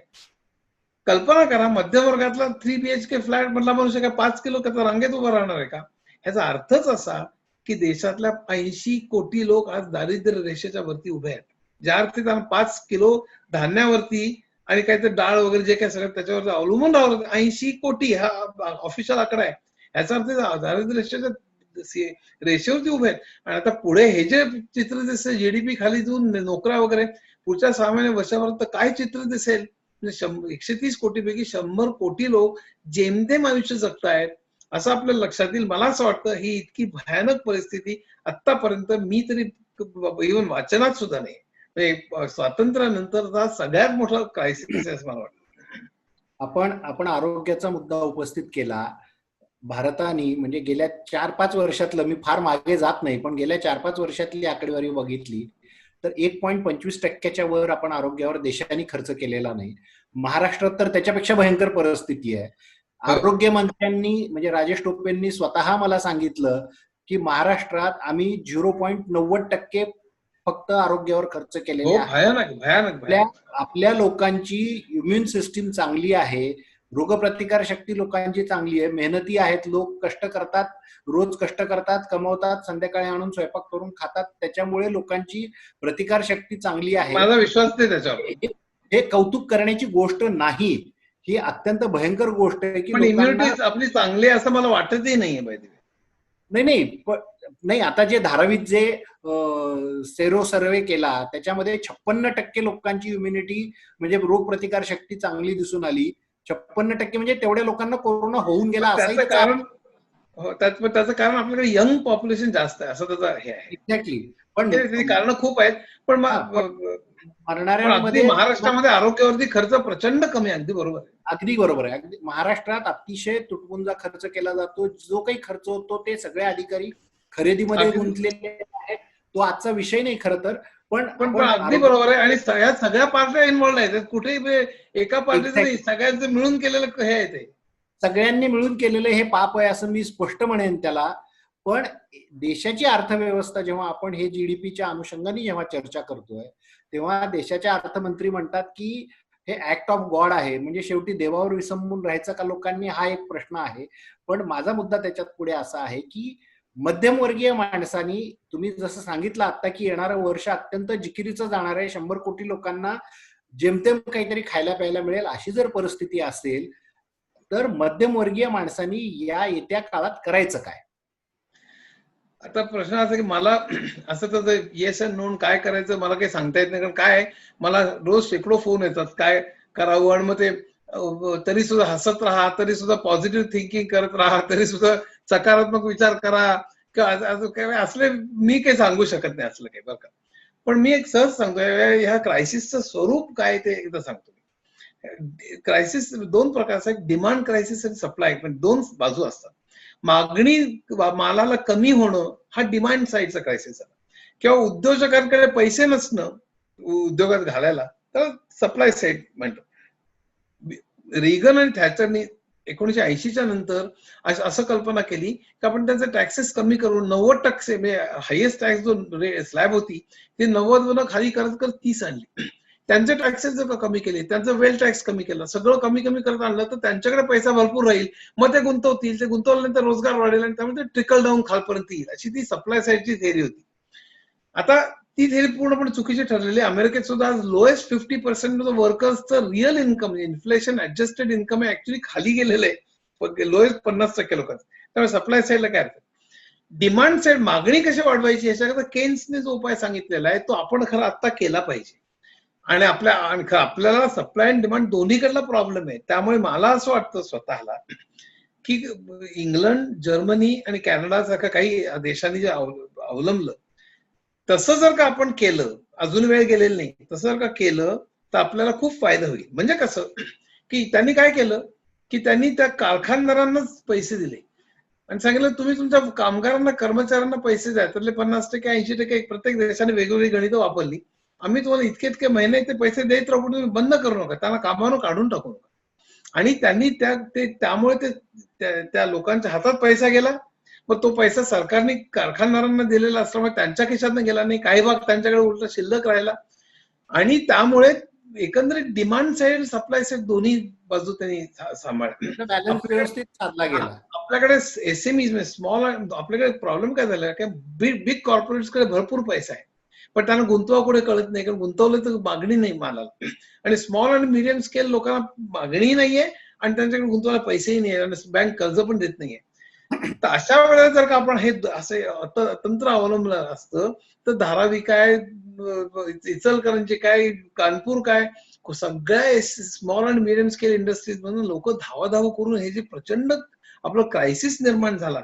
कल्पना करा, मध्यमवर्गातला 3 BHK फ्लॅट मधला मनुष्य काय 5 किलो रांगेत उभा राहणार आहे का? ह्याचा अर्थच असा की देशातल्या 80 कोटी लोक आज दारिद्र्य रेषेच्या वरती उभे आहेत. ज्या अर्थी त्यांना 5 किलो धान्यावरती आणि काहीतरी डाळ वगैरे जे काही सगळं त्याच्यावरती अवलंबून राहावं, 80 कोटी हा ऑफिशियल आकडा आहे. याचा अर्थ दारिद्र्य रेषेच्या रेषेवरती उभे आहेत. आणि आता पुढे हे जे चित्र दिसते, जीडीपी खाली जाऊन नोकऱ्या वगैरे, पुढच्या 6 महिने वर्षापर्यंत काय चित्र दिसेल? 130 कोटीपैकी 100 कोटी लोक जेमतेम आयुष्य जगतायत असं आपल्याला लक्षात येईल. मला असं वाटतं ही इतकी भयानक परिस्थिती आतापर्यंत मी तरी इव्हन वाचनात सुद्धा नाही. स्वातंत्र्यानंतरचा सगळ्यात मोठा क्रायसिस आहे असं मला वाटतं. आपण आरोग्याचा मुद्दा उपस्थित केला. भारताने म्हणजे गेल्या 4-5 वर्षातलं, मी फार मागे जात नाही, पण गेल्या 4-5 वर्षातली आकडेवारी बघितली तर 1.25% वर आपण आरोग्यावर देशाने खर्च केलेला नाही. महाराष्ट्रात तर त्याच्यापेक्षा भयंकर परिस्थिती आहे. आरोग्य मंत्र्यांनी म्हणजे राजेश टोपेंनी स्वतः मला सांगितलं की महाराष्ट्रात आम्ही 0.90% फक्त आरोग्यावर खर्च केलेले आहे. आपल्या लोकांची इम्युन सिस्टीम चांगली आहे, रोगप्रतिकार शक्ती लोकांची चांगली आहे, मेहनती आहेत लोक, कष्ट करतात, रोज कष्ट करतात, कमवतात, संध्याकाळी आणून स्वयंपाक करून खातात, त्याच्यामुळे लोकांची प्रतिकार शक्ती चांगली आहे. माझा विश्वास नाही त्याच्यावर. हे कौतुक करण्याची गोष्ट नाही, ही अत्यंत भयंकर गोष्ट आहे की इम्युनिटी आपली चांगली असं मला वाटतही नाहीये. नाही, आता जे धारावीत जे सेरो सर्वे केला त्याच्यामध्ये 56% लोकांची इम्युनिटी म्हणजे रोगप्रतिकार शक्ती चांगली दिसून आली. 56% म्हणजे तेवढ्या लोकांना कोरोना होऊन गेला असाही त्याचं त्याचा कारण त्याचं कारण आपल्याकडे यंग पॉप्युलेशन जास्त आहे असं त्याचं हे आहे. एक्झॅक्टली. पण त्याची कारणं खूप आहेत, पण हा, पण पण अगदी मरणाऱ्यांमध्ये महाराष्ट्रामध्ये आरोग्यावरती खर्च प्रचंड कमी आहे. अगदी बरोबर आहे. अगदी बरोबर आहे. अगदी महाराष्ट्रात अतिशय तुटपुंजा खर्च केला जातो. जो काही खर्च होतो ते सगळे अधिकारी खरेदीमध्ये अगदी गुंतलेले आहेत. तो आजचा विषय नाही खरं तर, पण पण आपण अगदी बरोबर आहे. आणि सगळ्या पार्ट्या इन्व्हॉल्ड आहेत. कुठेही एका पार्टीचं नाही, एक्झॅक्टली सगळ्यांचं मिळून केलेलं हे आहे ते. सगळ्यांनी मिळून केलेलं हे पाप आहे असं मी स्पष्ट म्हणेन त्याला. पण देशाची अर्थव्यवस्था जेव्हा आपण हे जीडीपीच्या अनुषंगाने जेव्हा चर्चा करतोय, तेव्हा देशाचे अर्थमंत्री म्हणतात की हे ऍक्ट ऑफ गॉड आहे, म्हणजे शेवटी देवावर विसंबून राहायचं का लोकांनी, हा एक प्रश्न आहे. पण माझा मुद्दा त्याच्यात पुढे असा आहे की मध्यमवर्गीय माणसांनी, तुम्ही जसं सांगितलं आता की येणारं वर्ष अत्यंत जिकिरीचं जाणार आहे, 100 कोटी लोकांना जेमतेम काहीतरी खायला प्यायला मिळेल अशी जर परिस्थिती असेल, तर मध्यमवर्गीय माणसांनी या येत्या काळात करायचं काय? आता प्रश्न असा की मला असं तर येस अँड नो काय करायचं मला काही सांगता येत नाही. कारण काय आहे, मला रोज शेकडो फोन येतात काय करावं, आणि मग ते तरी सुद्धा हसत राहा, तरी सुद्धा पॉझिटिव्ह थिंकिंग करत राहा, तरी सुद्धा सकारात्मक विचार करा, काय असले मी काही सांगू शकत नाही असलं काही, बरं का. पण मी एक सहज सांगतोय, ह्या क्रायसिसचं स्वरूप काय ते एकदा सांगतो. क्रायसिस दोन प्रकारचा, एक डिमांड क्रायसिस आणि सप्लाय, पण दोन बाजू असतात. मागणी मालाला कमी होणं हा डिमांड साईडचा क्रायसिस आहे, किंवा उद्योजकांकडे पैसे नसणं उद्योगात घालायला, तर सप्लाय साईड म्हणतात. रिगन आणि थॅचरनी 1980च्या नंतर असं कल्पना केली की आपण त्यांचे टॅक्सेस कमी करून 90% म्हणजे हायेस्ट टॅक्स जो स्लॅब होती ते 90 खाली करत करत 30 आणली. त्यांचे टॅक्सेस जर कमी केले, त्यांचं वेल टॅक्स कमी केलं, सगळं कमी कमी करत आणलं, तर त्यांच्याकडे पैसा भरपूर राहील, मग ते गुंतवतील, ते गुंतवल्यानंतर रोजगार वाढेल, आणि त्यामुळे ते ट्रिकल डाऊन खालपर्यंत येईल, अशी ती सप्लाय साईडची थेअरी होती. आता ती थेअरी पूर्णपणे चुकीची ठरलेली. अमेरिकेत सुद्धा लोएस्ट 50% ऑफ वर्कर्सचं real income, inflation adjusted income actually खाली गेलेलं आहे, लोएस्ट 50% लोकांचं. त्यामुळे सप्लाय साईडला काय अर्थ. डिमांड साईड, मागणी कशी वाढवायची याच्याकरता केन्सने जो उपाय सांगितलेला आहे तो आपण खरं आता केला पाहिजे. आणि आपल्याला सप्लाय अँड डिमांड दोन्हीकडला प्रॉब्लेम आहे. त्यामुळे मला असं वाटतं स्वतःला की इंग्लंड, जर्मनी आणि कॅनडा सारख्या काही देशांनी जे अवलंबलं, तसं जर का आपण केलं, अजून वेळ गेलेली नाही, तसं जर का केलं तर आपल्याला खूप फायदा होईल. म्हणजे कसं की त्यांनी काय केलं की त्यांनी त्या कारखानदारांनाच पैसे दिले आणि सांगितलं तुम्ही तुमच्या कामगारांना, कर्मचाऱ्यांना पैसे द्या, त्यातले 50% 80% प्रत्येक देशाने वेगवेगळी गणितं वापरली. आम्ही तुम्हाला इतके इतके महिने ते पैसे देत राहू, तुम्ही बंद करू नका, त्यांना कामावरून काढून टाकू नका. आणि त्यांनी त्यामुळे त्या लोकांच्या हातात पैसा गेला. मग तो पैसा सरकारने कारखानदारांना दिलेला असल्यामुळे त्यांच्या खिशातनं गेला नाही, काही भाग त्यांच्याकडे उलट शिल्लक राहिला. आणि त्यामुळे एकंदरीत डिमांड साईड, सप्लाय साईड दोन्ही बाजू त्यांनी सांभाळल्या. बॅलन्स व्यवस्थित साधला गेला. आपल्याकडे एसएमई स्मॉल, आपल्याकडे प्रॉब्लेम काय झाला की बिग कॉर्पोरेट्सकडे भरपूर पैसा आहे, पण त्यांना गुंतवा कुठे कळत नाही, कारण गुंतवलं तर मागणी नाही मालाला. आणि स्मॉल आणि मीडियम स्केल लोकांना मागणी नाहीये आणि त्यांच्याकडे गुंतवायला पैसेही नाही, आणि बँक कर्ज पण देत नाहीये. तर अशा वेळेला जर का आपण हे असे तंत्र अवलंबलं असतं, तर धारावी काय, इचलकरंजी काय, कानपूर काय, सगळ्या स्मॉल आणि मिडियम स्केल इंडस्ट्रीज मधून लोक धावाधाव करून हे जे प्रचंड आपलं क्रायसिस निर्माण झाला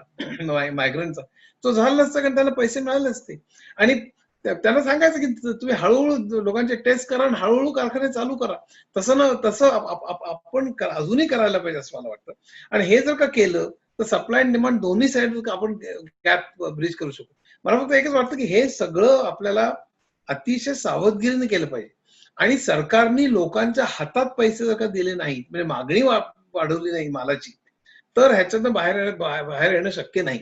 मायग्रंटचा, तो झाला नसता, कारण त्यांना पैसे मिळाले असते. आणि त्यांना सांगायचं की तुम्ही हळूहळू लोकांचे टेस्ट करा आणि हळूहळू कारखाने चालू करा. तसं आपण अजूनही करायला पाहिजे असं मला वाटतं. आणि हे जर का केलं तर सप्लाय अँड डिमांड दोन्ही साईड आपण गॅप ब्रिज करू शकतो. मला फक्त एकच वाटतं की हे सगळं आपल्याला अतिशय सावधगिरीने केलं पाहिजे. आणि सरकारने लोकांच्या हातात पैसे जर का दिले नाहीत, म्हणजे मागणी वाढवली नाही मालाची, तर ह्याच्यातनं बाहेर येणं शक्य नाही.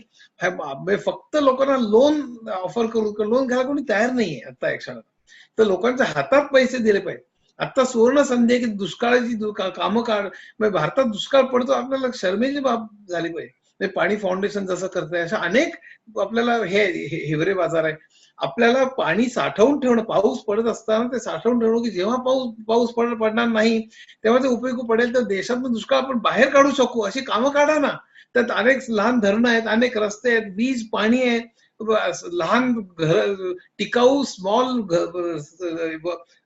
फक्त लोकांना लोन ऑफर करू, लोन घ्यायला कोणी तयार नाहीये आता या क्षणात. तर लोकांच्या हातात पैसे दिले पाहिजे. आता सुवर्ण संधी आहे की दुष्काळाची कामं काढ, म्हणजे भारतात दुष्काळ पडतो, आपल्याला शर्मेची बाब झाली पाहिजे. पाणी फाउंडेशन जसं करतंय, अशा अनेक आपल्याला हे हिवरे बाजार आहे. आपल्याला पाणी साठवून ठेवणं, पाऊस पडत असताना ते साठवून ठेवणं, की जेव्हा पाऊस पडणार नाही तेव्हा ते उपयोगी पडेल, तर देशातून दुष्काळ आपण बाहेर काढू शकू, अशी कामं काढा ना. त्यात अनेक लहान धरणं आहेत, अनेक रस्ते आहेत, वीज, पाणी आहे, लहान घर, टिकाऊ स्मॉल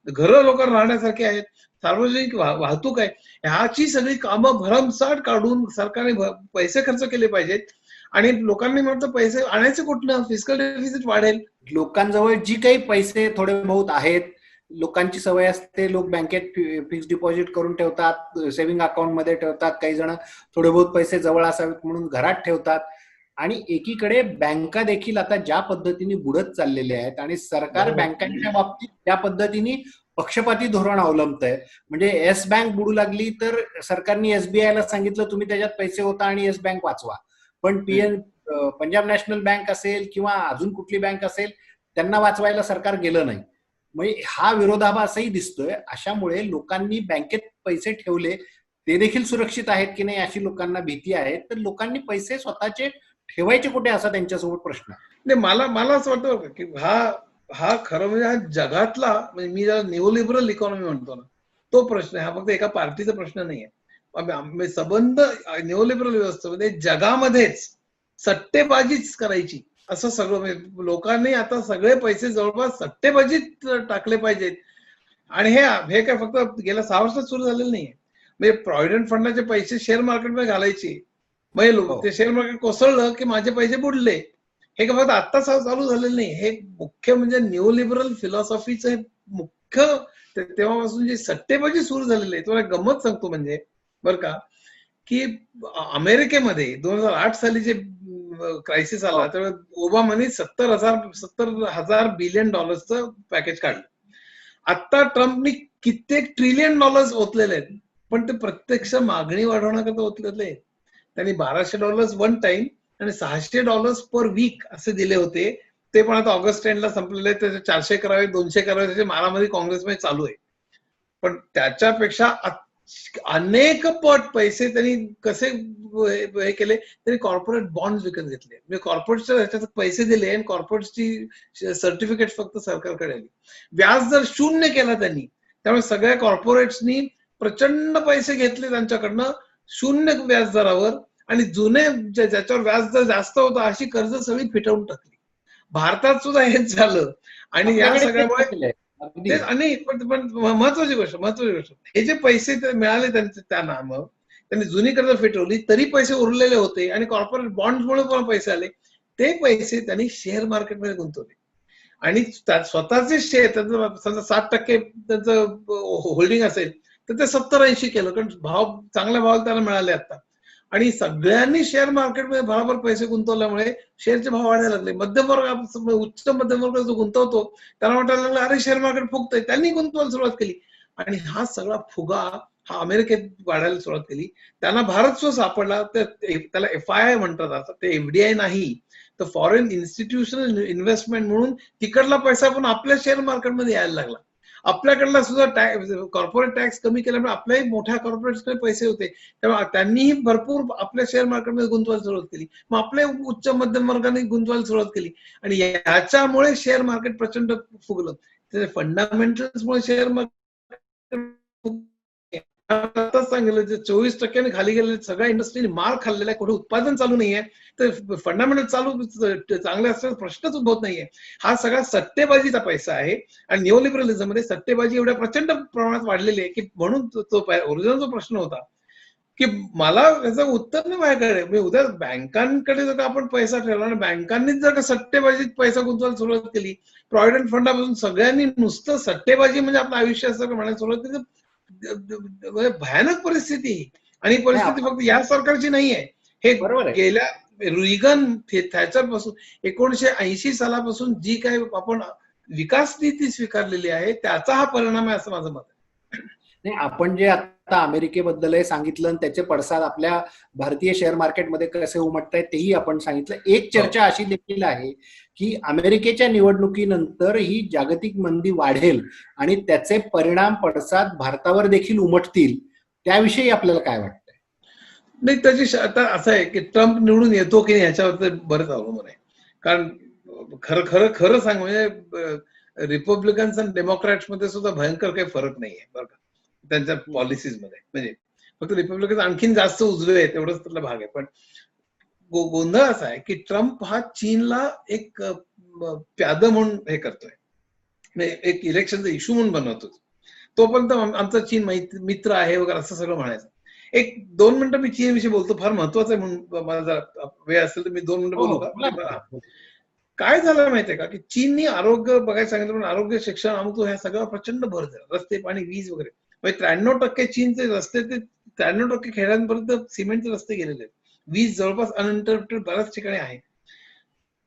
घरं लोकांना राहण्यासारखी आहेत, सार्वजनिक वाहतूक आहे, ह्याची सगळी कामं भरमसाठ काढून सरकारने पैसे खर्च केले पाहिजेत. आणि लोकांनी म्हणतो पैसे आणायचे कुठनं, फिस्कल डेफिसिट वाढेल. लोकांजवळ जी काही पैसे थोडे बहुत आहेत, लोकांची सवय असते, लोक बँकेत फिक्स डिपॉझिट करून ठेवतात, सेव्हिंग अकाउंटमध्ये ठेवतात, काही जण थोडे बहुत पैसे जवळ असावेत म्हणून घरात ठेवतात. आणि एकीकडे बँका देखील आता ज्या पद्धतीने बुडत चाललेल्या आहेत आणि सरकार बँकांच्या बाबतीत त्या पद्धतीने पक्षपाती धोरण अवलंबतंय. म्हणजे येस बँक बुडू लागली तर सरकारने एसबीआयला सांगितलं तुम्ही त्याच्यात पैसे होता आणि येस बँक वाचवा, पण पंजाब नॅशनल बँक असेल किंवा अजून कुठली बँक असेल त्यांना वाचवायला सरकार गेलं नाही. म्हणजे हा विरोधाभासही दिसतोय. अशामुळे लोकांनी बँकेत पैसे ठेवले ते देखील सुरक्षित आहेत की नाही अशी लोकांना भीती आहे. तर लोकांनी पैसे स्वतःचे ठेवायचे कुठे असा त्यांच्यासोबत प्रश्न आहे. नाही, मला असं वाटतं की हा खरं म्हणजे हा जगातला, म्हणजे मी ज्याला निओलिबरल इकॉनॉमी म्हणतो ना, तो प्रश्न आहे. हा फक्त एका पार्टीचा प्रश्न नाहीये. संबंध निओलिबरल व्यवस्थेमध्ये जगामध्येच सट्टेबाजीच करायची असं सगळं, म्हणजे लोकांनी आता सगळे पैसे जवळपास सट्टेबाजीत टाकले पाहिजेत. आणि हे काय फक्त गेल्या 6 वर्षात सुरू झालेलं नाहीये. म्हणजे प्रॉव्हिडंट फंडाचे पैसे शेअर मार्केटमध्ये घालायचे, म्हणजे ते शेअर मार्केट कोसळलं की माझे पैसे बुडले. हे फक्त आता चालू झालेलं नाही, हे मुख्य म्हणजे न्यूलिबरल फिलॉसॉफीचं मुख्य तेव्हापासून जी सट्टेबाजी सुरू झालेली आहे. तुम्हाला गंमत सांगतो म्हणजे बरं का, की अमेरिकेमध्ये 2008 साली जे क्रायसिस आला त्यावेळेस ओबामाने 70,000 बिलियन डॉलर्सचं पॅकेज काढलं. आता ट्रम्पनी कित्येक ट्रिलियन डॉलर्स ओतलेले आहेत, पण ते प्रत्यक्ष मागणी वाढवण्याकरता ओतलेले आहेत. त्यांनी $1,200 वन टाइम आणि $600 पर वीक असे दिले होते. ते पण आता ऑगस्ट एंडला संपलेले आहेत. त्याचे 400 करावे, 200 करावे, त्याचे मारामारी काँग्रेसमध्ये चालू आहे. पण त्याच्यापेक्षा अनेक पट पैसे त्यांनी कसे हे केले, त्यांनी कॉर्पोरेट बॉन्ड विकत घेतले. म्हणजे कॉर्पोरेटच्या ह्याच्यात पैसे दिले आणि कॉर्पोरेटची सर्टिफिकेट फक्त सरकारकडे आली. व्याज दर 0 केला त्यांनी. त्यामुळे सगळ्या कॉर्पोरेट्सनी प्रचंड पैसे घेतले त्यांच्याकडनं 0 व्याजदरावर, आणि जुने ज्याच्यावर व्याजदर जास्त होता अशी कर्ज सगळी फिटवून टाकली. भारतात सुद्धा हेच झालं. आणि या सगळ्यामुळे आणि पण महत्वाची गोष्ट, हे जे पैसे मिळाले त्यांना, मग त्यांनी जुनी कर्ज फिटवली तरी पैसे उरलेले होते आणि कॉर्पोरेट बॉन्डमुळे पण पैसे आले. ते पैसे त्यांनी शेअर मार्केटमध्ये गुंतवले आणि स्वतःचे शेअर, त्यांचं 7% त्यांचं होल्डिंग असेल तर ते 70-80 केलं, कारण चांगल्या भावाला त्याला मिळाले आता. आणि सगळ्यांनी शेअर मार्केटमध्ये भराभर पैसे गुंतवल्यामुळे शेअरचे भाव वाढायला लागले. मध्यमवर्ग, उच्च मध्यमवर्ग जो गुंतवतो त्याला वाटायला लागलं अरे शेअर मार्केट फुगतंय, त्यांनी गुंतवायला सुरुवात केली. आणि हा सगळा फुगा हा अमेरिकेत वाढायला सुरुवात केली. त्यांना भारत सुद्धा सापडला. त्याला FII म्हणतात. आता ते FDI नाही तर फॉरेन इन्स्टिट्यूशनल इन्व्हेस्टमेंट म्हणून तिकडला पैसा पण आपल्या शेअर मार्केटमध्ये यायला लागला. आपल्याकडला सुद्धा कॉर्पोरेट टॅक्स कमी केल्यामुळे आपल्याही मोठ्या कॉर्पोरेट्सकडे पैसे होते, तेव्हा त्यांनीही भरपूर आपल्या शेअर मार्केटमध्ये गुंतवायला सुरुवात केली. मग आपल्या उच्च मध्यम वर्गाने गुंतवायला सुरुवात केली आणि याच्यामुळे शेअर मार्केट प्रचंड फुगलं. त्याचे फंडामेंटल्समुळे शेअर मार्केट सांगितलं 24% खाली गेलेले, सगळ्या इंडस्ट्रीने मार खाल्लेला आहे, कुठे उत्पादन चालू नाहीये, तर फंडामेंटल चालू चांगले असण्याचा प्रश्नच उद्भवत नाहीये. हा सगळा सट्टेबाजीचा पैसा आहे. आणि निओलिबरलिझम मध्ये सट्टेबाजी एवढ्या प्रचंड प्रमाणात वाढलेली आहे की म्हणून तो ओरिजिनल जो प्रश्न होता की मला याचं उत्तर नाही माझ्याकडे, मी उद्या बँकांकडे जर का आपण पैसा ठेवला आणि बँकांनीच जर का सट्टेबाजीत पैसा गुंतवायला सुरुवात केली, प्रॉव्हिडंट फंडापासून सगळ्यांनी नुसतं सट्टेबाजी म्हणजे आपलं आयुष्य असं म्हणायला सुरुवात केली, भयानक परिस्थिती. आणि परिस्थिती फक्त या सरकारची नाहीये. हे गेल्या रिगन थॅचरपासून 1980 सालापासून जी काही आपण विकास नीती स्वीकारलेली आहे त्याचा हा परिणाम आहे असं माझं मत आहे. नाही, आपण जे आता अमेरिकेबद्दल सांगितलं आणि त्याचे पडसाद आपल्या भारतीय शेअर मार्केटमध्ये कसे उमटत आहेत तेही आपण सांगितलं. एक चर्चा अशी देखील आहे की अमेरिकेच्या निवडणुकीनंतर ही जागतिक मंदी वाढेल आणि त्याचे परिणाम पडसाद भारतावर देखील उमटतील. त्याविषयी आपल्याला काय वाटतं? नाही, त्याची आता असं आहे की ट्रम्प निवडून येतो की नाही याच्यावर बरंच अवलंबून आहे. कारण खरं सांग म्हणजे रिपब्लिकन्स आणि डेमोक्रॅट्स मध्ये सुद्धा भयंकर काही फरक नाहीये बरं का त्यांच्या पॉलिसीज मध्ये. म्हणजे फक्त रिपब्लिकन्स आणखीन जास्त उजवे आहेत एवढंच त्यातला भाग आहे. पण गोंधळ असा आहे की ट्रम्प हा चीनला एक प्यादं म्हणून हे करतोय, एक इलेक्शनचा इश्यू म्हणून बनवतो. तोपर्यंत आमचा चीन मित्र आहे वगैरे असं सगळं म्हणायचं. 1-2 मिनिटं मी चीन विषयी बोलतो, फार महत्वाचं आहे म्हणून. मला जर वेळ असेल तर मी 2 मिनिटं बोलू का? काय झालं माहितीये का की चीननी आरोग्य बघायला सांगितलं, पण आरोग्य, शिक्षण, अमुक ह्या सगळं प्रचंड भर दिला. रस्ते, पाणी, वीज वगैरे. म्हणजे 93% चीनचे रस्ते, ते 93% खेड्यांपर्यंत सिमेंटचे रस्ते गेलेले आहेत. वीज जवळपास अनइंटरप्टेड बऱ्याच ठिकाणी आहे.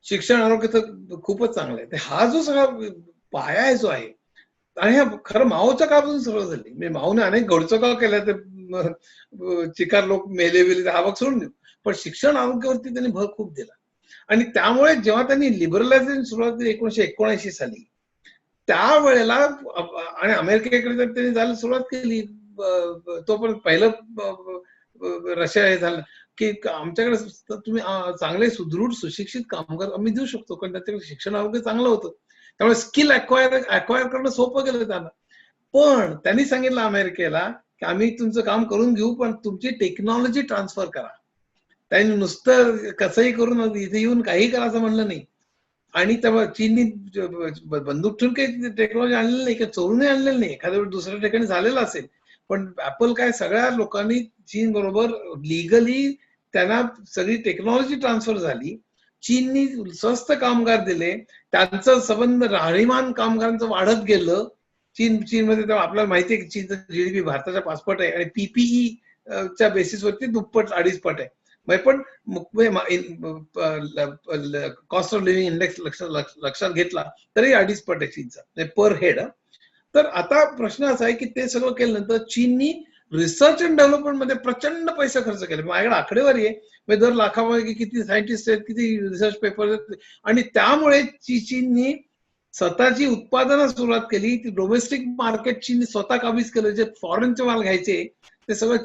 शिक्षण, आरोग्य तर खूपच चांगलं आहे. हा जो सगळा पाया आहे जो आहे, आणि हा खरं माओच्या काळापासून सुरुवात झाली. म्हणजे माओने अनेक घोडचौका केल्या, ते चिकार लोक मेले बिले हा भाग सोडून देऊ, पण शिक्षण, आरोग्यावरती त्यांनी भर खूप दिला. आणि त्यामुळे जेव्हा त्यांनी लिबरलायझेशन सुरुवात केली 1979 साली, त्यावेळेला आणि अमेरिकेकडे जर त्यांनी जायला सुरुवात केली, तोपर्यंत पहिलं रशिया हे झालं की आमच्याकडे तुम्ही चांगले सुदृढ सुशिक्षित कामगार आम्ही देऊ शकतो, कारण त्याच्याकडे शिक्षण, आरोग्य चांगलं होतं. त्यामुळे स्किल अक्वायर करणं सोपं केलं त्यांना. पण त्यांनी सांगितलं अमेरिकेला की आम्ही तुमचं काम करून घेऊ, पण तुमची टेक्नॉलॉजी ट्रान्सफर करा. त्यांनी नुसतं कसंही करून इथे येऊन काही करा असं म्हणलं नाही. आणि तेव्हा चीननी बंदूक ठेवून काही टेक्नॉलॉजी आणलेली नाही, किंवा चोरूनही आणलेलं नाही. एखाद्या वेळी दुसऱ्या ठिकाणी झालेलं असेल, पण ऍपल काय सगळ्या लोकांनी चीन बरोबर लीगली त्यांना सगळी टेक्नॉलॉजी ट्रान्सफर झाली. चीननी स्वस्त कामगार दिले, त्यांचं संबंध राहणीमान कामगारांचं वाढत गेलं. चीनमध्ये तेव्हा आपल्याला माहिती आहे की चीनचं जीडीपी भारताच्या 5 पट आहे, आणि पीपीई च्या बेसिसवरती 2 पट 2.5 पट आहे. पण कॉस्ट ऑफ लिव्हिंग इंडेक्स लक्षात घेतला तरी 2.5 पट आहे चीनचा पर हेड. तर आता प्रश्न असा आहे की ते सगळं केल्यानंतर चीननी रिसर्च अँड डेव्हलपमेंट मध्ये प्रचंड पैसे खर्च केले. माझ्याकडे आकडेवारी आहे, दर लाखामध्ये किती सायंटिस्ट आहेत, किती रिसर्च पेपर आहेत. आणि त्यामुळे चीननी स्वतःची उत्पादनं सुरुवात केली. ती डोमेस्टिक मार्केट चीन स्वतः काबीज केलं. जे फॉरेनचे माल घ्यायचे ते सगळं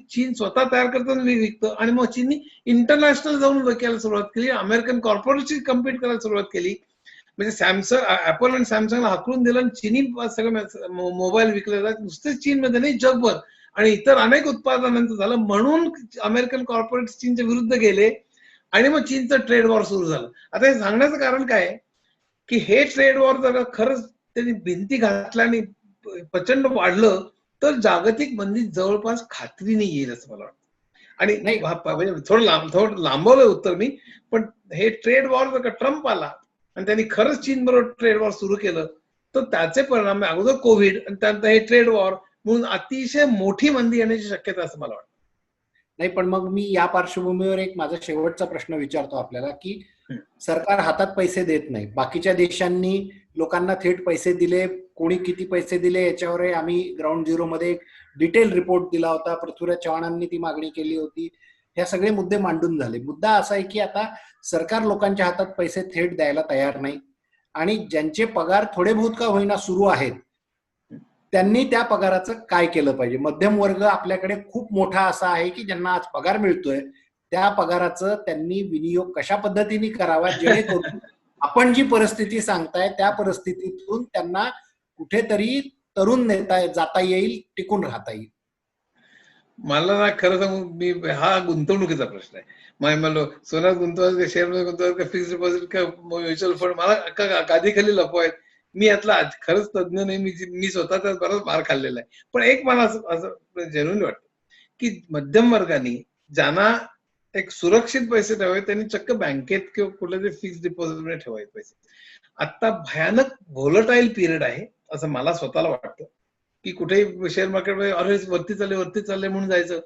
चीन स्वतः तयार करताना विकतं. आणि मग चीननी इंटरनॅशनल जाऊन विकायला सुरुवात केली. अमेरिकन कॉर्पोरेटची कम्पीट करायला सुरुवात केली. म्हणजे सॅमसंग, ऍपल आणि सॅमसंगला हाकलून दिलं, आणि चीनी सगळं मोबाईल विकले जातात नुसतेच चीनमध्ये नाही, जगभर. आणि इतर अनेक उत्पादनांचं झालं, म्हणून अमेरिकन कॉर्पोरेट चीनच्या विरुद्ध गेले, आणि मग चीनचं ट्रेड वॉर सुरू झालं. आता हे सांगण्याचं कारण काय की हे ट्रेड वॉर जर खरंच त्यांनी भिंती घातल्याने प्रचंड वाढलं, तर जागतिक मंदी जवळपास खात्रीने येईल असं मला वाटतं. आणि थोडं लांबवलंय उत्तर मी, पण हे ट्रेड वॉर जर का ट्रम्प आला आणि त्यांनी खरंच चीन बरोबर ट्रेड वॉर सुरू केलं, तर त्याचे परिणाम अगोदर कोविड आणि त्यानंतर हे ट्रेड वॉर म्हणून अतिशय मोठी मंदी येण्याची शक्यता असं मला वाटतं. नाही, पण मग मी या पार्श्वभूमीवर एक माझा शेवटचा प्रश्न विचारतो आपल्याला की सरकार हातात पैसे देत नाही, बाकीच्या देशांनी लोकांना थेट पैसे दिले, कोणी किती पैसे दिले याच्यावर आम्ही ग्राउंड झिरो मध्ये एक डिटेल रिपोर्ट दिला होता. पृथ्वीराज चव्हाणांनी ती मागणी केली होती. ह्या सगळे मुद्दे मांडून झाले. मुद्दा असा आहे की आता सरकार लोकांच्या हातात पैसे थेट द्यायला तयार नाही, आणि ज्यांचे पगार थोडे बहुत का होईना सुरू आहेत त्यांनी त्या पगाराचं काय केलं पाहिजे. मध्यम वर्ग आपल्याकडे खूप मोठा असा आहे की ज्यांना आज पगार मिळतोय, त्या पगाराचं त्यांनी विनियोग कशा पद्धतीने करावा, जेणेकरून आपण जी परिस्थिती सांगताय त्या परिस्थितीतून त्यांना कुठेतरी तरुण नेता जाता येईल, टिकून राहता येईल. मला ना खरं सांगू, मी हा गुंतवणुकीचा प्रश्न आहे. मला सोन्यात गुंतवायचं, शेअर मध्ये गुंतवायचं, का फिक्स डिपॉझिट, का म्युच्युअल फंड, मला गादीखाली लपवायत. मी यातला खरंच तज्ञ नाही. मी स्वतः त्यात बराच मार खाल्लेला आहे. पण एक मला असं जेन्युइन वाटतं की मध्यम वर्गाने ज्यांना एक सुरक्षित पैसे ठेवावे त्यांनी चक्क बँकेत किंवा कुठल्या तरी फिक्स डिपॉझिट मध्ये ठेवायचे पैसे. आता भयानक व्होलटाईल पिरियड आहे असं मला स्वतःला वाटतं की कुठेही शेअर मार्केटमध्ये अरे वरती चालले म्हणून जायचं,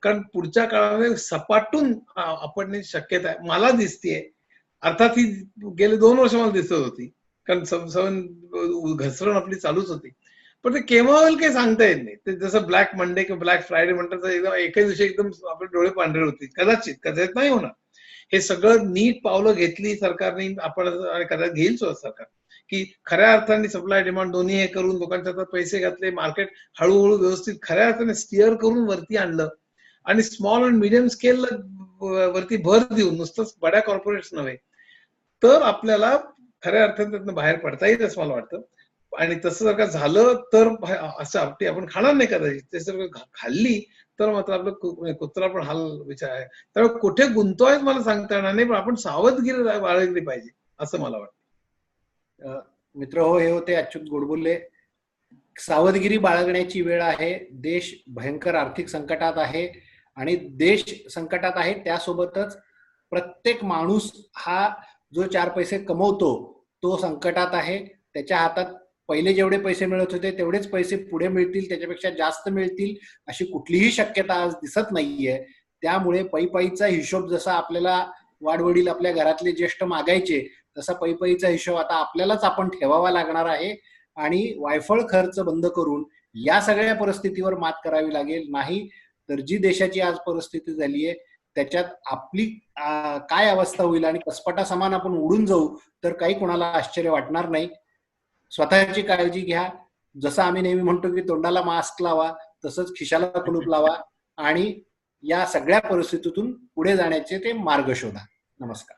कारण पुढच्या काळामध्ये सपाटून आपण शक्यता आहे मला दिसतीये. अर्थात ही गेले 2 वर्ष मला दिसत होती, कारण घसरण आपली चालूच होती. पण ते केव्हा होईल काही सांगता येत नाही. ते जसं ब्लॅक मंडे किंवा ब्लॅक फ्रायडे म्हणतात, एकदम एका दिवशी एकदम आपले डोळे पांढरे होतील. कदाचित नाही होणार. हे सगळं नीट पावलं घेतली सरकारने, आपण कदाचित घेईल सरकार, की खऱ्या अर्थाने सप्लाय डिमांड दोन्ही हे करून लोकांच्या हातात पैसे घातले, मार्केट हळूहळू व्यवस्थित खऱ्या अर्थाने स्टिअर करून वरती आणलं, आणि स्मॉल अँड मिडियम स्केल वरती भर देऊन, नुसतंच बड्या कॉर्पोरेट्स नव्हे, तर आपल्याला खऱ्या अर्थाने त्यातनं बाहेर पडता येईल असं मला वाटतं. आणि तसं जर का झालं तर असं आपली आपण खाणार नाही कदाचित. ते जर खाल्ली तर मात्र आपलं कुत्रा पण हाल विचार आहे. त्यामुळे कुठे गुंतवायच मला सांगता येणार नाही, पण आपण सावधगिरी बाळगली पाहिजे असं मला वाटतं. मित्र हो, हे होते अच्युत गोडबोले. सावधगिरी बाळगण्याची वेळ आहे. देश भयंकर आर्थिक संकटात आहे आणि देश संकटात आहे त्यासोबतच प्रत्येक माणूस हा जो 4 पैसे कमवतो तो संकटात आहे. त्याच्या हातात पहिले जेवढे पैसे मिळत होते तेवढेच पैसे पुढे मिळतील, त्याच्यापेक्षा जास्त मिळतील अशी कुठलीही शक्यता आज दिसत नाहीये. त्यामुळे पैपाईचा हिशोब जसा आपल्याला वाडवडील आपल्या घरातले ज्येष्ठ मागायचे तसा पैपाईचा हिशोब आता आपल्यालाच आपण ठेवावा लागणार आहे आणि वायफळ खर्च बंद करून या सगळ्या परिस्थितीवर मात करावी लागेल. नाही तर जी देशाची आज परिस्थिती झाली आहे त्याच्यात आपली काय अवस्था होईल आणि कसपटा समान आपण उडून जाऊ तर काही कोणाला आश्चर्य वाटणार नाही. स्वतःची काळजी घ्या. जसं आम्ही नेहमी म्हणतो की तोंडाला मास्क लावा, तसंच खिशाला कुलूप लावा आणि या सगळ्या परिस्थितीतून पुढे जाण्याचे ते मार्ग शोधा. नमस्कार.